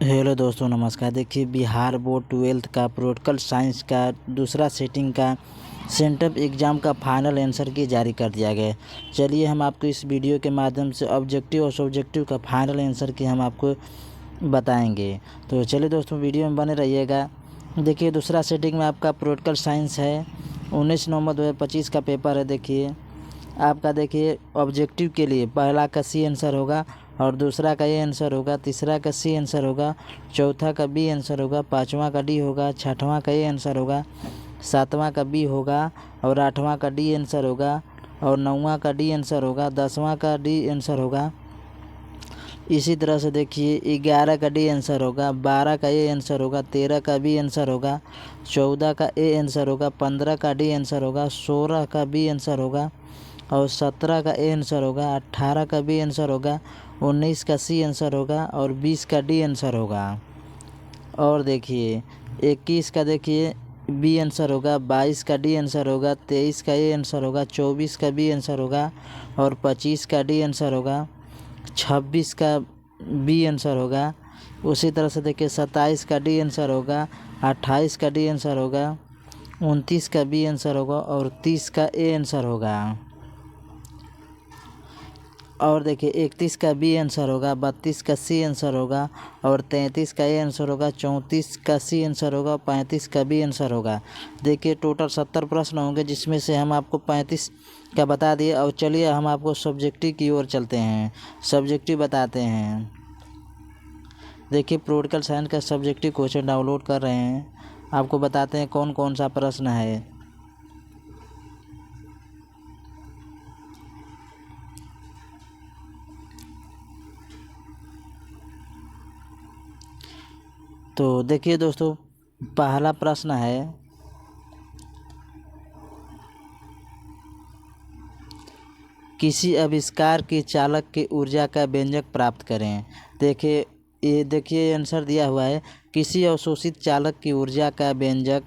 Hello दोस्तों, नमस्कार। देखिए, बिहार बोर्ड 12th का पोलिटिकल साइंस का दूसरा सेटिंग का सेंटअप एग्ज़ाम का फाइनल आंसर की जारी कर दिया गया है। चलिए हम आपको इस वीडियो के माध्यम से ऑब्जेक्टिव और सब्जेक्टिव का फाइनल आंसर की हम आपको बताएंगे। तो चलिए दोस्तों, वीडियो में बने रहिएगा। देखिए, दूसरा सेटिंग में आपका पोलिटिकल साइंस है। 19 नवंबर 2025 का पेपर है। देखिए आपका, देखिए ऑब्जेक्टिव के लिए पहला का सी आंसर होगा और दूसरा का ए आंसर होगा, तीसरा का सी आंसर होगा, चौथा का बी आंसर होगा, पाँचवा का डी होगा, छठवां का ए आंसर होगा, सातवां का बी होगा और आठवां का डी आंसर होगा और नौवां का डी आंसर होगा, 10वां का डी आंसर होगा। इसी तरह से देखिए 11 का डी आंसर होगा, 12 का ए आंसर होगा, 13 का बी आंसर होगा, 14 का ए आंसर होगा, 15 का डी आंसर होगा, 16 का बी आंसर होगा और 17 का ए आंसर होगा, 18 का बी आंसर होगा, 19 का सी आंसर होगा और 20 का डी आंसर होगा। और देखिए 21 का देखिए बी आंसर होगा, 22 का डी आंसर होगा, 23 का ए आंसर होगा, 24 का बी आंसर होगा और 25 का डी आंसर होगा, 26 का बी आंसर होगा। उसी तरह से देखिए 27 का डी आंसर होगा, 28 का डी आंसर होगा, 29 का बी आंसर होगा और 30 का ए आंसर होगा। और देखिए 31 का बी आंसर होगा, 32 का सी आंसर होगा और 33 का ए आंसर होगा, 34 का सी आंसर होगा, 35 का बी आंसर होगा। देखिए टोटल 70 प्रश्न होंगे, जिसमें से हम आपको 35 का बता दिए। और चलिए हम आपको सब्जेक्टिव की ओर चलते हैं, सब्जेक्टिव बताते हैं। देखिए पोलिटिकल साइंस का सब्जेक्टिव क्वेश्चन डाउनलोड कर रहे हैं, आपको बताते हैं कौन कौन सा प्रश्न है। तो देखिए दोस्तों, पहला प्रश्न है, किसी आविष्कार के चालक के ऊर्जा का व्यंजक प्राप्त करें। देखिए आंसर दिया हुआ है, किसी अवशोषित चालक की ऊर्जा का व्यंजक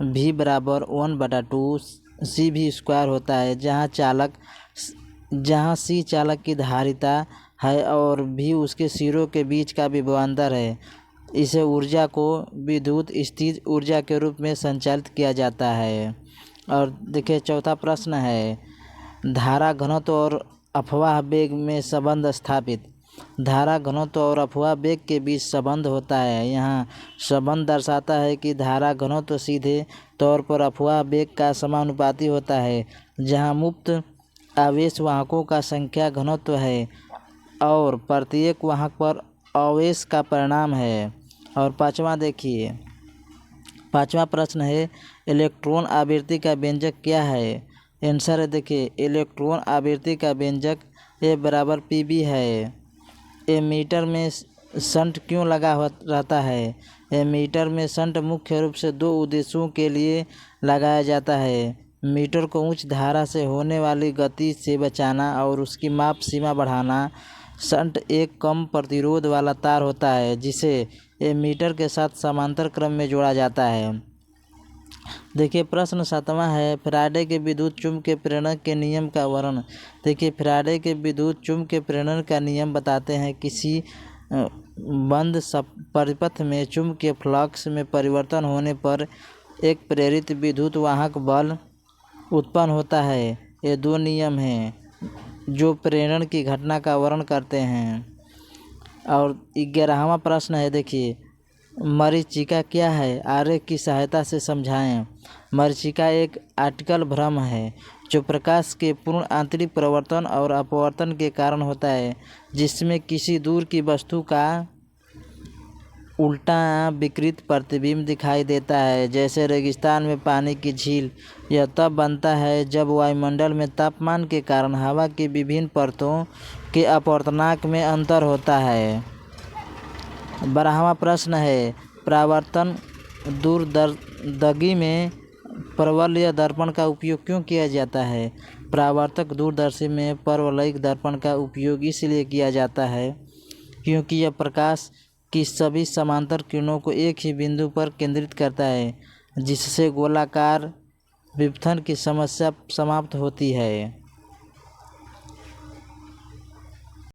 V बराबर 1/2 CV² होता है, जहाँ C चालक की धारिता है और V उसके सिरों के बीच का विभवांतर है। इसे ऊर्जा को विद्युत स्थिर ऊर्जा के रूप में संचालित किया जाता है। और देखिए चौथा प्रश्न है, धारा घनत्व और अफवाह वेग में संबंध स्थापित। धारा घनत्व और अफवाह वेग के बीच संबंध होता है। यहाँ संबंध दर्शाता है कि धारा घनत्व सीधे तौर पर अफवाह वेग का समानुपाती होता है, जहाँ मुक्त आवेश वाहकों का संख्या घनत्व है और प्रत्येक वाहक पर आवेश का परिमाण है। और पाँचवा प्रश्न है, इलेक्ट्रॉन आवृत्ति का व्यंजक क्या है। आंसर है, देखिए इलेक्ट्रॉन आवृत्ति का व्यंजक A बराबर PB है। एमीटर में शंट क्यों लगा रहता है। एमीटर में शंट मुख्य रूप से दो उद्देश्यों के लिए लगाया जाता है, मीटर को उच्च धारा से होने वाली गति से बचाना और उसकी माप सीमा बढ़ाना। शंट एक कम प्रतिरोध वाला तार होता है, जिसे एमीटर के साथ समांतर क्रम में जोड़ा जाता है। देखिए प्रश्न 7वां है, फैराडे के विद्युत चुम्बकीय प्रेरण के नियम का वर्णन। देखिए फैराडे के विद्युत चुम्बकीय प्रेरण का नियम बताते हैं, किसी बंद परिपथ में चुंबकीय फ्लक्स में परिवर्तन होने पर एक प्रेरित विद्युत वाहक बल उत्पन्न होता है। ये दो नियम हैं जो प्रेरण की घटना का वर्णन करते हैं। और 11वां प्रश्न है, देखिए मरीचिका क्या है, आरेख की सहायता से समझाएं। मरीचिका एक ऑप्टिकल भ्रम है जो प्रकाश के पूर्ण आंतरिक प्रवर्तन और अपवर्तन के कारण होता है, जिसमें किसी दूर की वस्तु का उल्टा विकृत प्रतिबिंब दिखाई देता है, जैसे रेगिस्तान में पानी की झील। यह तब बनता है जब वायुमंडल में तापमान के कारण हवा की विभिन्न परतों के अपवर्तनांक में अंतर होता है। 12वां प्रश्न है, परावर्तन दूरदर्शी में परवलयिक दर्पण का उपयोग क्यों किया जाता है। परावर्तक दूरदर्शी में परवलयिक दर्पण का उपयोग इसलिए किया जाता है क्योंकि यह प्रकाश की सभी समांतर किरणों को एक ही बिंदु पर केंद्रित करता है, जिससे गोलाकार विपथन की समस्या समाप्त होती है।